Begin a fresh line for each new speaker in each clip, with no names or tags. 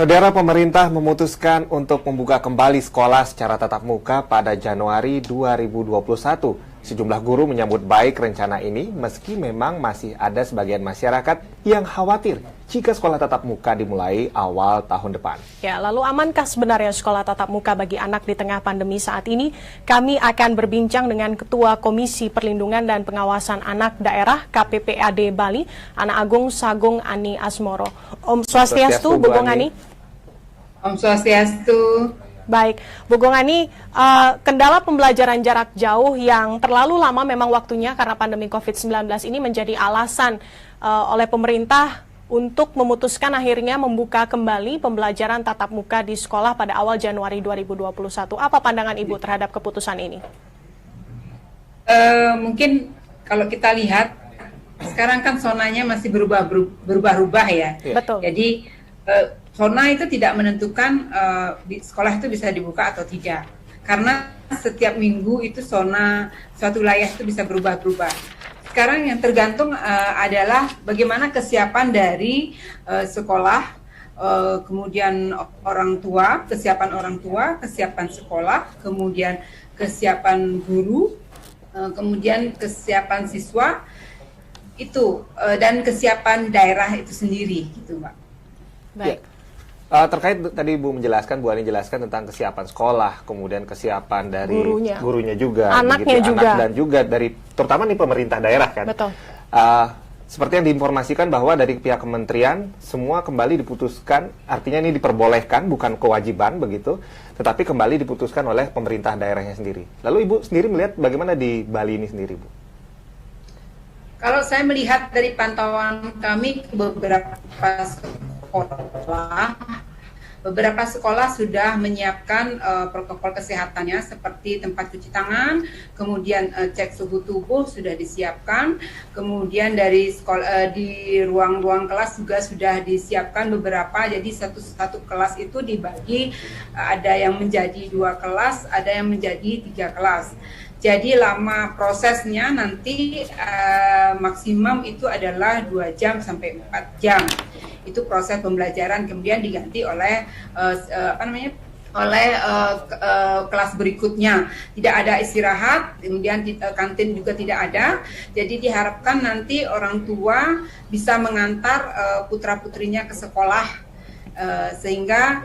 Saudara, pemerintah memutuskan untuk membuka kembali sekolah secara tatap muka pada Januari 2021. Sejumlah guru menyambut baik rencana ini, meski memang masih ada sebagian masyarakat yang khawatir jika sekolah tatap muka dimulai awal tahun depan.
Ya, lalu amankah sebenarnya sekolah tatap muka bagi anak di tengah pandemi saat ini? Kami akan berbincang dengan Ketua Komisi Perlindungan dan Pengawasan Anak Daerah KPPAD Bali, Anak Agung Sagung Ani Asmoro. Om Swastiastu, Bu Gong-Ani.
Om Swastiastu.
Baik, Bu Gong-Ani, kendala pembelajaran jarak jauh yang terlalu lama memang waktunya karena pandemi COVID-19 ini menjadi alasan oleh pemerintah untuk memutuskan akhirnya membuka kembali pembelajaran tatap muka di sekolah pada awal Januari 2021. Apa pandangan Ibu terhadap keputusan ini?
Mungkin kalau kita lihat, sekarang kan zonanya masih berubah-ubah ya.
Betul.
Jadi zona itu tidak menentukan di sekolah itu bisa dibuka atau tidak, karena setiap minggu itu zona suatu wilayah itu bisa berubah-ubah. Sekarang yang tergantung adalah bagaimana kesiapan dari sekolah, kemudian orang tua, kesiapan sekolah, kemudian kesiapan guru, kemudian kesiapan siswa itu dan kesiapan daerah itu sendiri, gitu, Mbak.
Baik.
Terkait tadi Bu Ani jelaskan tentang kesiapan sekolah, kemudian kesiapan dari gurunya juga,
anaknya
begitu,
juga,
anak dan juga dari terutama nih pemerintah daerah kan.
Betul.
Seperti yang diinformasikan bahwa dari pihak kementerian semua kembali diputuskan, artinya ini diperbolehkan bukan kewajiban begitu, tetapi kembali diputuskan oleh pemerintah daerahnya sendiri. Lalu Ibu sendiri melihat bagaimana di Bali ini sendiri, Bu?
Kalau saya melihat dari pantauan kami ke beberapa sekolah sudah menyiapkan protokol kesehatannya seperti tempat cuci tangan, kemudian cek suhu tubuh sudah disiapkan, kemudian dari sekolah di ruang-ruang kelas juga sudah disiapkan beberapa. Jadi satu kelas itu dibagi, ada yang menjadi 2 kelas, ada yang menjadi 3 kelas. Jadi lama prosesnya nanti maksimum itu adalah 2 jam sampai 4 jam. Itu proses pembelajaran, kemudian diganti oleh kelas berikutnya. Tidak ada istirahat, kemudian kantin juga tidak ada. Jadi diharapkan nanti orang tua bisa mengantar putra-putrinya ke sekolah sehingga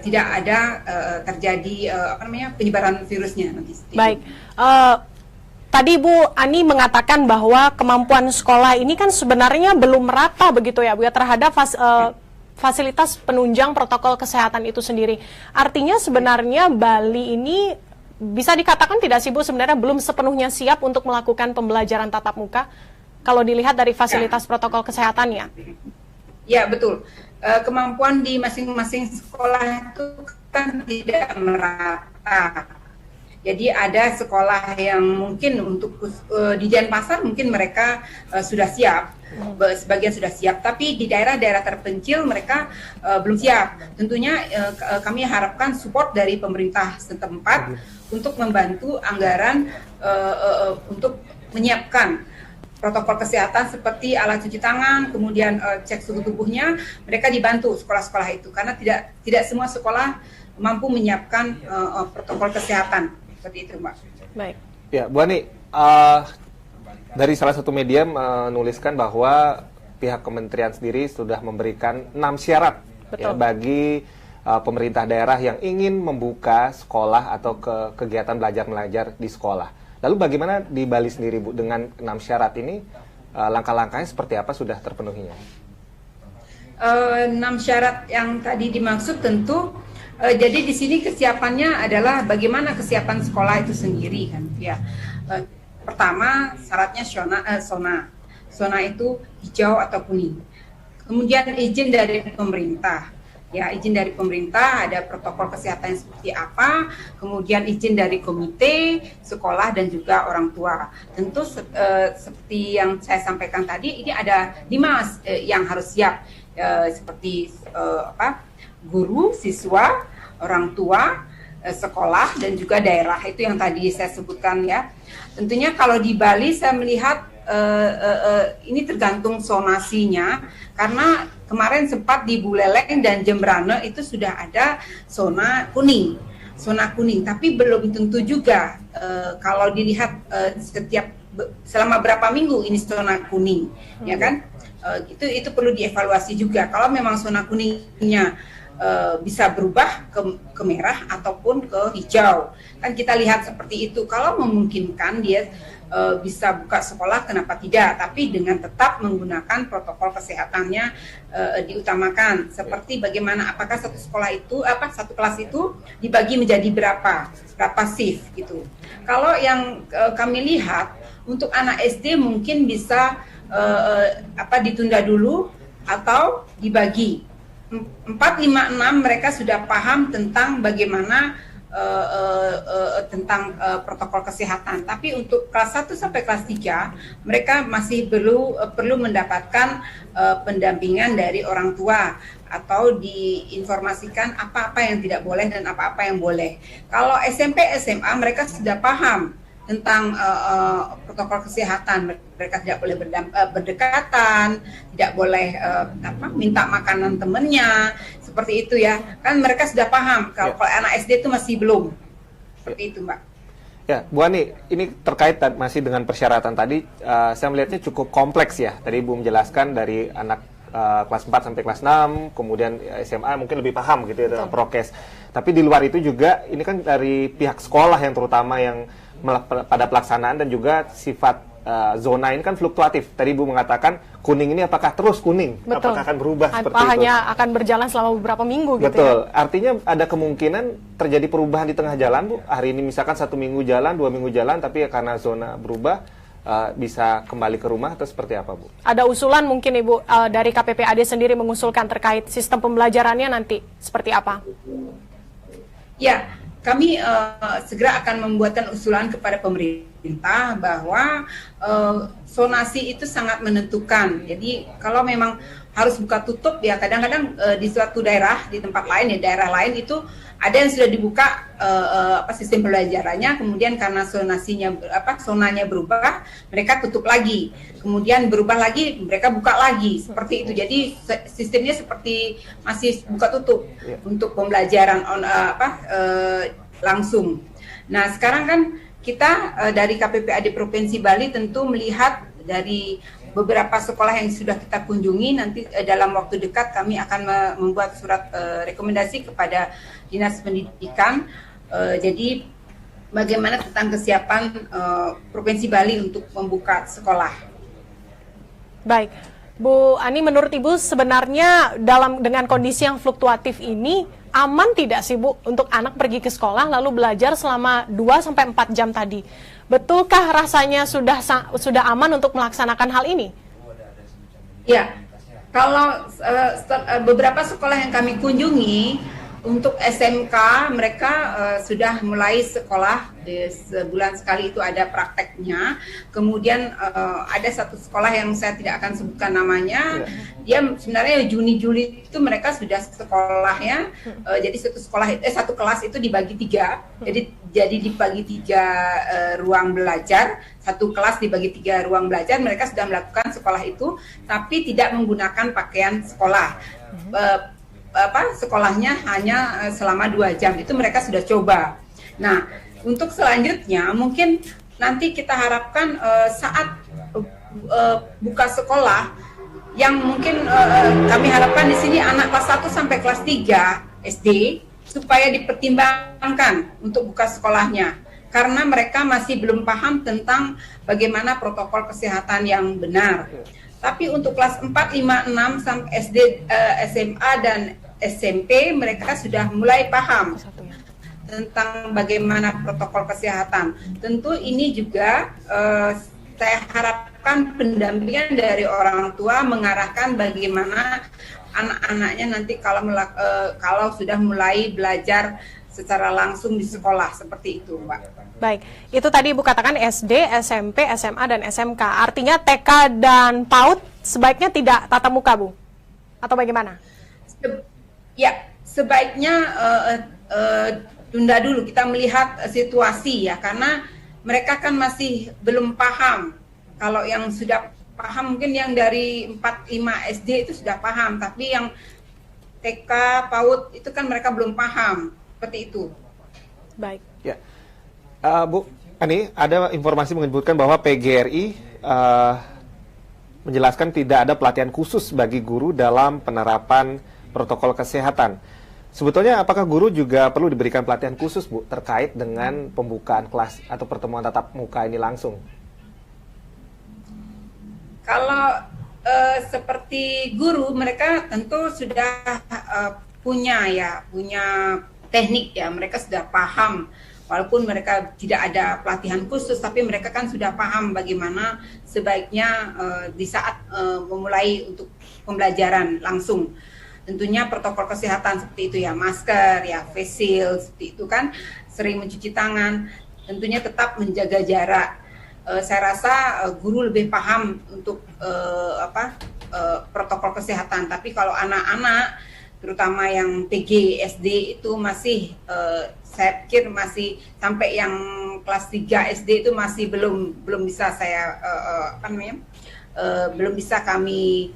tidak ada terjadi penyebaran virusnya nanti.
Baik. Tadi Bu Ani mengatakan bahwa kemampuan sekolah ini kan sebenarnya belum merata begitu ya Bu ya terhadap fasilitas penunjang protokol kesehatan itu sendiri. Artinya sebenarnya Bali ini bisa dikatakan tidak sih Bu sebenarnya belum sepenuhnya siap untuk melakukan pembelajaran tatap muka kalau dilihat dari fasilitas protokol kesehatannya.
Ya, betul. Kemampuan di masing-masing sekolah itu kan tidak merata. Jadi ada sekolah yang mungkin untuk di Denpasar mungkin mereka sudah siap, sebagian sudah siap, tapi di daerah-daerah terpencil mereka belum siap. Tentunya kami harapkan support dari pemerintah setempat untuk membantu anggaran untuk menyiapkan protokol kesehatan seperti alat cuci tangan, kemudian cek suhu tubuhnya, mereka dibantu sekolah-sekolah itu karena tidak semua sekolah mampu menyiapkan protokol kesehatan. Seperti itu, Mbak.
Baik.
Ya, Bu Ani, dari salah satu media menuliskan bahwa pihak kementerian sendiri sudah memberikan 6 syarat ya, bagi pemerintah daerah yang ingin membuka sekolah atau kegiatan belajar-mengajar di sekolah. Lalu bagaimana di Bali sendiri, Bu, dengan 6 syarat ini, langkah-langkahnya seperti apa sudah terpenuhinya?
6 syarat yang tadi dimaksud tentu jadi di sini kesiapannya adalah bagaimana kesiapan sekolah itu sendiri kan ya. Pertama syaratnya zona itu hijau atau kuning. Kemudian izin dari pemerintah. Ya, izin dari pemerintah, ada protokol kesehatan seperti apa, kemudian izin dari komite, sekolah dan juga orang tua. Tentu seperti yang saya sampaikan tadi, ini ada 5 yang harus siap seperti guru, siswa, orang tua, sekolah, dan juga daerah. Itu yang tadi saya sebutkan ya. Tentunya kalau di Bali saya melihat ini tergantung zonasinya, karena kemarin sempat di Buleleng dan Jembrane itu sudah ada zona kuning, tapi belum tentu juga kalau dilihat selama berapa minggu ini zona kuning, ya kan? Itu perlu dievaluasi juga. Kalau memang zona kuningnya bisa berubah ke merah ataupun ke hijau, kan kita lihat seperti itu. Kalau memungkinkan dia bisa buka sekolah, kenapa tidak? Tapi dengan tetap menggunakan protokol kesehatannya diutamakan. Seperti bagaimana, apakah satu kelas itu dibagi menjadi berapa shift gitu. Kalau yang kami lihat untuk anak SD mungkin bisa ditunda dulu atau dibagi 4, 5, 6 mereka sudah paham tentang bagaimana tentang protokol kesehatan. Tapi untuk kelas 1 sampai kelas 3 mereka masih perlu mendapatkan pendampingan dari orang tua atau diinformasikan apa-apa yang tidak boleh dan apa-apa yang boleh. Kalau SMP, SMA mereka sudah paham tentang protokol kesehatan. Mereka tidak boleh berdekatan, tidak boleh minta makanan temennya, seperti itu ya. Kan mereka sudah paham. Kalau anak SD itu masih belum. Seperti itu, Mbak.
Ya, Bu Ani, ini terkait masih dengan persyaratan tadi, saya melihatnya cukup kompleks ya. Tadi Ibu menjelaskan dari anak kelas 4 sampai kelas 6, kemudian SMA mungkin lebih paham gitu ya tentang prokes. Tapi di luar itu juga, ini kan dari pihak sekolah yang terutama yang pada pelaksanaan dan juga sifat zona ini kan fluktuatif. Tadi Ibu mengatakan kuning ini apakah terus kuning?
Betul.
Apakah akan berubah seperti itu?
Hanya akan berjalan selama beberapa minggu gitu.
Betul.
Ya?
Artinya ada kemungkinan terjadi perubahan di tengah jalan, Bu. Hari ini misalkan 1 minggu jalan, 2 minggu jalan, tapi karena zona berubah bisa kembali ke rumah atau seperti apa, Bu?
Ada usulan mungkin Ibu dari KPPAD sendiri mengusulkan terkait sistem pembelajarannya nanti seperti apa?
Ya, kami segera akan membuatkan usulan kepada pemerintah bahwa zonasi itu sangat menentukan. Jadi kalau memang harus buka tutup ya kadang-kadang di suatu daerah, di tempat lain ya daerah lain itu ada yang sudah dibuka sistem pembelajarannya, kemudian karena zonanya berubah, mereka tutup lagi. Kemudian berubah lagi, mereka buka lagi. Seperti itu. Jadi sistemnya seperti masih buka tutup untuk pembelajaran langsung. Nah, sekarang kan kita dari KPPAD Provinsi Bali tentu melihat dari beberapa sekolah yang sudah kita kunjungi, nanti dalam waktu dekat kami akan membuat surat rekomendasi kepada Dinas Pendidikan. Jadi bagaimana tentang kesiapan Provinsi Bali untuk membuka sekolah.
Baik, Bu Ani, menurut Ibu sebenarnya dengan kondisi yang fluktuatif ini aman tidak sih Bu untuk anak pergi ke sekolah lalu belajar selama 2-4 jam tadi? Betulkah rasanya sudah aman untuk melaksanakan hal ini?
Ya, kalau beberapa sekolah yang kami kunjungi, untuk SMK mereka sudah mulai sekolah di sebulan sekali itu ada prakteknya. Kemudian ada satu sekolah yang saya tidak akan sebutkan namanya. Dia sebenarnya Juni-Juli itu mereka sudah sekolahnya. Jadi satu kelas itu dibagi 3. Jadi dibagi 3 ruang belajar. Satu kelas dibagi 3 ruang belajar. Mereka sudah melakukan sekolah itu, tapi tidak menggunakan pakaian sekolah. Sekolahnya hanya selama 2 jam, itu mereka sudah coba. Nah, untuk selanjutnya mungkin nanti kita harapkan saat buka sekolah yang mungkin kami harapkan di sini anak kelas 1 sampai kelas 3 SD supaya dipertimbangkan untuk buka sekolahnya karena mereka masih belum paham tentang bagaimana protokol kesehatan yang benar. Tapi untuk kelas 4, 5, 6 sampai SD, SMA dan SMP mereka sudah mulai paham tentang bagaimana protokol kesehatan. Tentu ini juga saya harapkan pendampingan dari orang tua mengarahkan bagaimana anak-anaknya nanti kalau sudah mulai belajar secara langsung di sekolah seperti itu, Mbak.
Baik, itu tadi Ibu katakan SD, SMP, SMA, dan SMK. Artinya TK dan PAUD sebaiknya tidak tatap muka, Bu? Atau bagaimana?
Ya, sebaiknya tunda dulu kita melihat situasi ya, karena mereka kan masih belum paham Kalau yang sudah paham mungkin yang dari 4-5 SD itu sudah paham, tapi yang TK, PAUD itu kan mereka belum paham, seperti itu.
Baik.
Ya, Bu Ani, ada informasi menyebutkan bahwa PGRI menjelaskan tidak ada pelatihan khusus bagi guru dalam penerapan protokol kesehatan. Sebetulnya apakah guru juga perlu diberikan pelatihan khusus, Bu, terkait dengan pembukaan kelas atau pertemuan tatap muka ini langsung?
Kalau seperti guru, mereka tentu sudah punya teknik ya, mereka sudah paham. Walaupun mereka tidak ada pelatihan khusus, tapi mereka kan sudah paham bagaimana sebaiknya di saat memulai untuk pembelajaran langsung. Tentunya protokol kesehatan seperti itu ya, masker, ya face shield, seperti itu kan, sering mencuci tangan, tentunya tetap menjaga jarak. Saya rasa guru lebih paham untuk protokol kesehatan. Tapi kalau anak-anak, terutama yang PG, SD itu masih, saya pikir masih sampai yang kelas 3 SD itu masih belum bisa saya belum bisa kami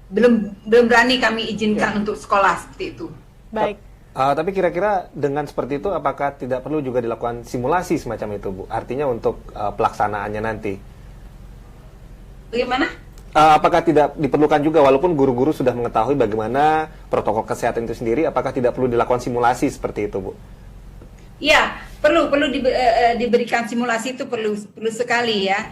belum berani kami izinkan untuk sekolah seperti itu.
Baik.
Tapi kira-kira dengan seperti itu apakah tidak perlu juga dilakukan simulasi semacam itu, Bu? Artinya untuk pelaksanaannya nanti.
Bagaimana?
Apakah tidak diperlukan juga walaupun guru-guru sudah mengetahui bagaimana protokol kesehatan itu sendiri, apakah tidak perlu dilakukan simulasi seperti itu, Bu?
Iya, perlu diberikan simulasi, itu perlu sekali ya.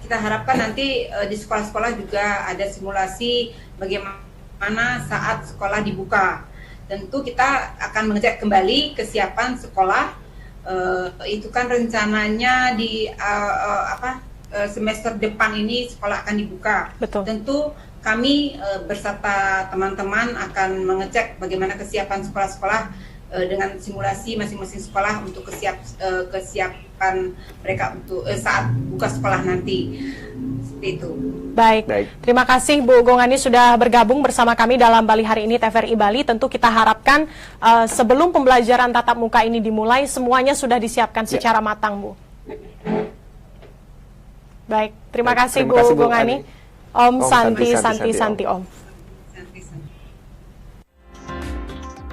Kita harapkan nanti di sekolah-sekolah juga ada simulasi bagaimana saat sekolah dibuka. Tentu kita akan mengecek kembali kesiapan sekolah. Itu kan rencananya di semester depan ini sekolah akan dibuka.
Betul.
Tentu kami beserta teman-teman akan mengecek bagaimana kesiapan sekolah-sekolah dengan simulasi masing-masing sekolah untuk kesiapan mereka untuk saat buka sekolah nanti. Seperti itu.
Baik. Terima kasih Bu Gongani sudah bergabung bersama kami dalam Bali Hari Ini TVRI Bali. Tentu kita harapkan sebelum pembelajaran tatap muka ini dimulai, semuanya sudah disiapkan secara matang, Bu. Baik, terima kasih Bu Gongani. Om Santi Om.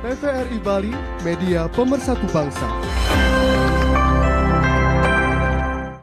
TVRI Bali, media pemersatu bangsa.